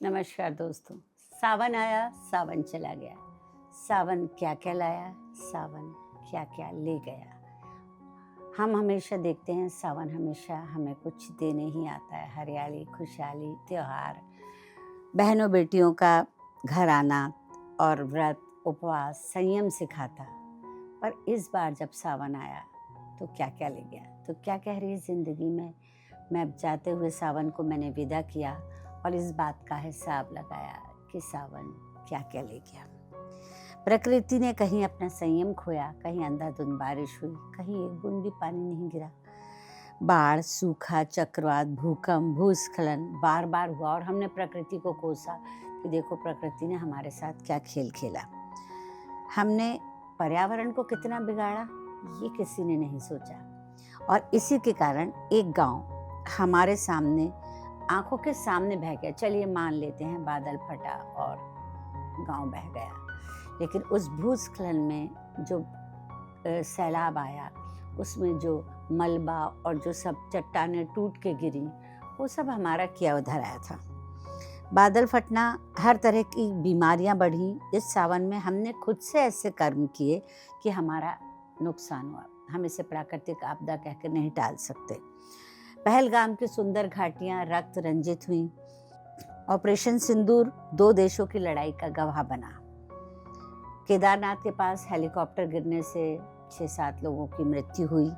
नमस्कार दोस्तों। सावन आया, सावन चला गया। सावन क्या क्या लाया, सावन क्या क्या ले गया। हम हमेशा देखते हैं सावन हमेशा हमें कुछ देने ही आता है। हरियाली, खुशहाली, त्योहार, बहनों बेटियों का घर आना और व्रत, उपवास, संयम सिखाता। पर इस बार जब सावन आया तो क्या क्या ले गया, तो क्या कह रही ज़िंदगी में। मैं अब जाते हुए सावन को मैंने विदा किया और इस बात का हिसाब लगाया कि सावन क्या क्या ले गया। प्रकृति ने कहीं अपना संयम खोया, कहीं अंधाधुंध बारिश हुई, कहीं एक बूंद भी पानी नहीं गिरा। बाढ़, सूखा, चक्रवात, भूकंप, भूस्खलन बार बार हुआ और हमने प्रकृति को कोसा कि देखो प्रकृति ने हमारे साथ क्या खेल खेला। हमने पर्यावरण को कितना बिगाड़ा ये किसी ने नहीं सोचा। और इसी के कारण एक गांव हमारे सामने, आंखों के सामने बह गया। चलिए मान लेते हैं बादल फटा और गांव बह गया, लेकिन उस भूस्खलन में जो सैलाब आया, उसमें जो मलबा और जो सब चट्टानें टूट के गिरी, वो सब हमारा किया उधर आया था। बादल फटना, हर तरह की बीमारियां बढ़ी। इस सावन में हमने खुद से ऐसे कर्म किए कि हमारा नुकसान हुआ। हम इसे प्राकृतिक आपदा कहकर नहीं टाल सकते। पहलगाम की सुंदर घाटियां रक्त रंजित हुई। ऑपरेशन सिंदूर 2 देशों की लड़ाई का गवाह बना। केदारनाथ के पास हेलीकॉप्टर गिरने से 6-7 लोगों की मृत्यु हुई।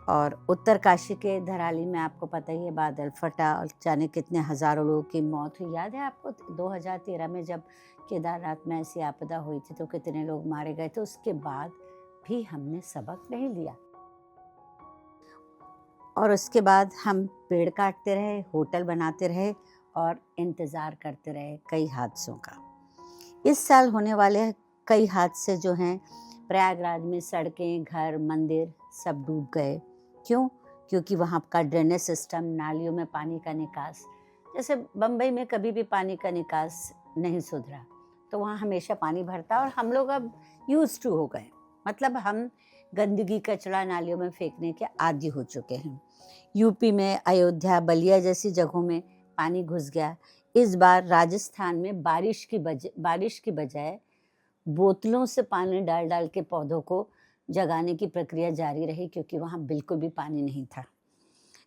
और उत्तरकाशी के धराली में आपको पता ही है, बादल फटा और जाने कितने हजारों लोगों की मौत हुई। याद है आपको 2013 में जब केदारनाथ में ऐसी आपदा हुई थी तो कितने लोग मारे गए थे। उसके बाद भी हमने सबक नहीं लिया और उसके बाद हम पेड़ काटते रहे, होटल बनाते रहे और इंतज़ार करते रहे कई हादसों का। इस साल होने वाले कई हादसे जो हैं, प्रयागराज में सड़कें, घर, मंदिर सब डूब गए। क्यों? क्योंकि वहाँ का ड्रेनेज सिस्टम, नालियों में पानी का निकास, जैसे बम्बई में कभी भी पानी का निकास नहीं सुधरा तो वहाँ हमेशा पानी भरता और हम लोग अब यूज्ड टू हो गए। मतलब हम गंदगी, कचरा नालियों में फेंकने के आदी हो चुके हैं। यूपी में अयोध्या, बलिया जैसी जगहों में पानी घुस गया। इस बार राजस्थान में बारिश की बजाय बोतलों से पानी डाल डाल के पौधों को जगाने की प्रक्रिया जारी रही, क्योंकि वहाँ बिल्कुल भी पानी नहीं था।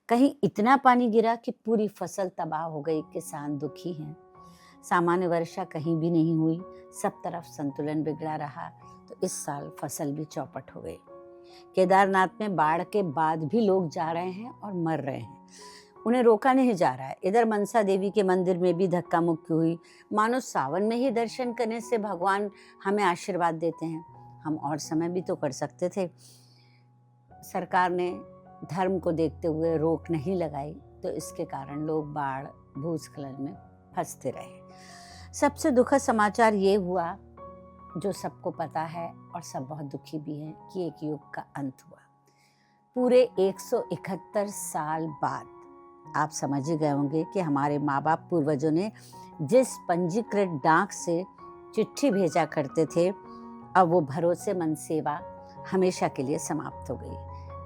कहीं इतना पानी गिरा कि पूरी फसल तबाह हो गई। किसान दुखी हैं। सामान्य वर्षा कहीं भी नहीं हुई, सब तरफ संतुलन बिगड़ा रहा, तो इस साल फसल भी चौपट हो गई। केदारनाथ में बाढ़ के बाद भी लोग जा रहे हैं और मर रहे हैं, उन्हें रोका नहीं जा रहा है। इधर मनसा देवी के मंदिर में भी धक्का मुक्की हुई, मानो सावन में ही दर्शन करने से भगवान हमें आशीर्वाद देते हैं। हम और समय भी तो कर सकते थे। सरकार ने धर्म को देखते हुए रोक नहीं लगाई, तो इसके कारण लोग बाढ़, भूस्खलन में फंसते रहे। सबसे दुखद समाचार ये हुआ, जो सबको पता है और सब बहुत दुखी भी हैं, कि एक युग का अंत हुआ। पूरे 171 साल बाद आप समझ ही गए होंगे कि हमारे माँ बाप पूर्वजों ने जिस पंजीकृत डाक से चिट्ठी भेजा करते थे, अब वो भरोसेमंद सेवा हमेशा के लिए समाप्त हो गई।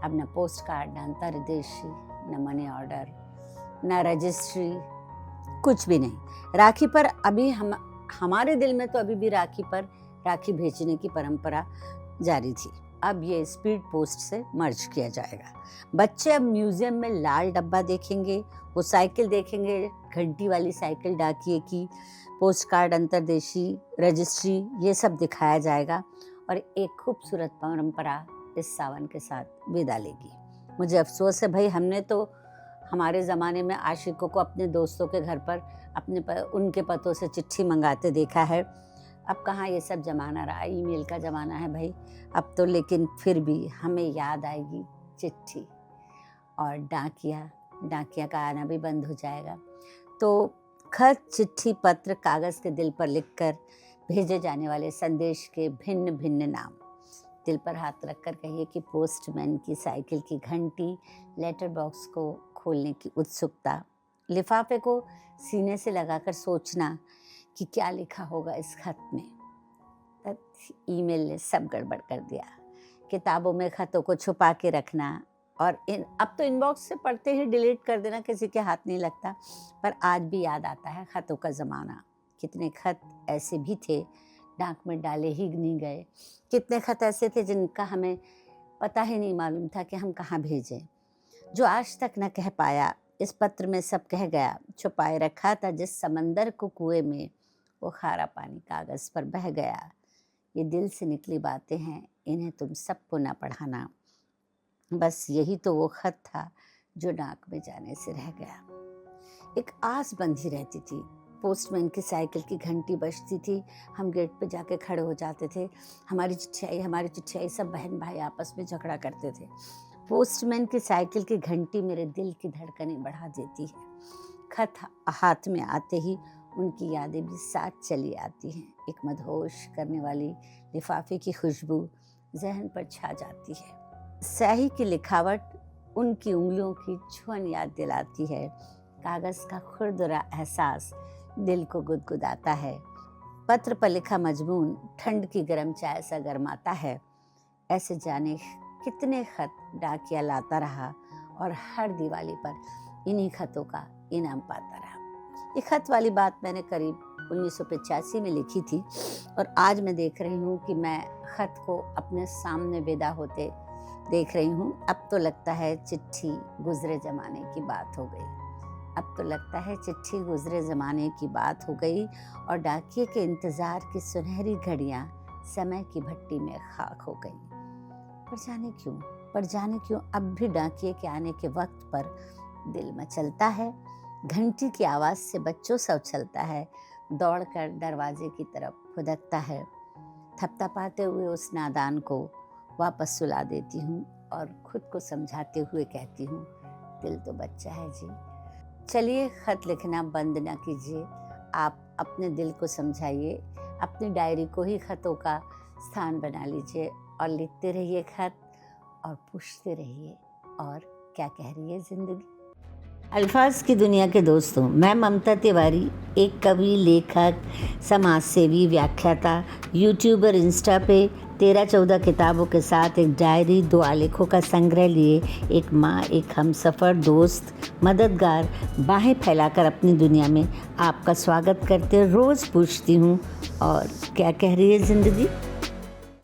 अब न पोस्ट कार्ड, न अंतर्देशी, न मनी ऑर्डर, न रजिस्ट्री, कुछ भी नहीं। राखी पर अभी हमारे दिल में तो अभी भी राखी पर राखी भेजने की परंपरा जारी थी। अब ये स्पीड पोस्ट से मर्ज किया जाएगा। बच्चे अब म्यूजियम में लाल डब्बा देखेंगे, वो साइकिल देखेंगे, घंटी वाली साइकिल डाकिए की, पोस्ट कार्ड, अंतर्देशी, रजिस्ट्री, ये सब दिखाया जाएगा और एक खूबसूरत परंपरा इस सावन के साथ विदा लेगी। मुझे अफसोस है भाई, हमने तो हमारे ज़माने में आशिकों को अपने दोस्तों के घर पर उनके पतों से चिट्ठी मंगाते देखा है। अब कहाँ ये सब ज़माना रहा, ईमेल का ज़माना है भाई अब तो। लेकिन फिर भी हमें याद आएगी चिट्ठी, और डाकिया का आना भी बंद हो जाएगा। तो खत, चिट्ठी, पत्र, कागज़ के दिल पर लिखकर भेजे जाने वाले संदेश के भिन्न भिन्न नाम। दिल पर हाथ रखकर कहिए कि पोस्टमैन की साइकिल की घंटी, लेटर बॉक्स को खोलने की उत्सुकता, लिफाफे को सीने से लगाकर सोचना कि क्या लिखा होगा इस खत में। ईमेल ने सब गड़बड़ कर दिया। किताबों में खतों को छुपा के रखना और अब तो इनबॉक्स से पढ़ते ही डिलीट कर देना, किसी के हाथ नहीं लगता, पर आज भी याद आता है ख़तों का ज़माना। कितने ख़त ऐसे भी थे डाक में डाले ही नहीं गए, कितने ख़त ऐसे थे जिनका हमें पता ही नहीं मालूम था कि हम कहाँ भेजें, जो आज तक न कह पाया। इस पत्र में सब कह गया, छुपाए रखा था जिस समंदर को कुएं में, वो खारा पानी कागज़ पर बह गया। ये दिल से निकली बातें हैं, इन्हें तुम सबको न पढ़ाना। बस यही तो वो ख़त था जो नाक में जाने से रह गया। एक आस बंधी रहती थी, पोस्टमैन की साइकिल की घंटी बजती थी, हम गेट पे जाके खड़े हो जाते थे। हमारी चिट्ठी आई, सब बहन भाई आपस में झगड़ा करते थे। पोस्टमैन की साइकिल की घंटी मेरे दिल की धड़कनें बढ़ा देती है। खत हाथ में आते ही उनकी यादें भी साथ चली आती हैं। एक मदहोश करने वाली लिफाफे की खुशबू जहन पर छा जाती है। स्याही की लिखावट उनकी उंगलियों की छुअन याद दिलाती है। कागज़ का खुरदुरा एहसास दिल को गुदगुदाता है। पत्र पर लिखा मजमून ठंड की गर्म चाय सा गरमाता है। ऐसे जाने कितने खत डाकिया लाता रहा और हर दिवाली पर इन्हीं खतों का इनाम पाता रहा। ये खत वाली बात मैंने करीब 1985 में लिखी थी और आज मैं देख रही हूँ कि मैं खत को अपने सामने विदा होते देख रही हूँ। अब तो लगता है चिट्ठी गुजरे ज़माने की बात हो गई। अब तो लगता है चिट्ठी गुजरे ज़माने की बात हो गई और डाकिये के इंतज़ार की सुनहरी घड़ियाँ समय की भट्टी में खाक हो गई। पर जाने क्यों अब भी डाकिये के आने के वक्त पर दिल मचलता है। घंटी की आवाज़ से बच्चों सा उछलता है, दौड़कर दरवाजे की तरफ फुदकता है। थपथपाते हुए उस नादान को वापस सुला देती हूँ और खुद को समझाते हुए कहती हूँ, दिल तो बच्चा है जी। चलिए खत लिखना बंद ना कीजिए, आप अपने दिल को समझाइए, अपनी डायरी को ही खतों का स्थान बना लीजिए और लिखते रहिए खत और पूछते रहिए और क्या कह रही है ज़िंदगी। अल्फाज की दुनिया के दोस्तों, मैं ममता तिवारी, एक कवि, लेखक, समाज सेवी, व्याख्याता, यूट्यूबर, इंस्टा पे 13-14 किताबों के साथ एक डायरी, 2 आलेखों का संग्रह लिए एक माँ, एक हमसफ़र, दोस्त, मददगार, बाहें फैलाकर अपनी दुनिया में आपका स्वागत करते रोज़ पूछती हूँ और क्या कह रही है ज़िंदगी।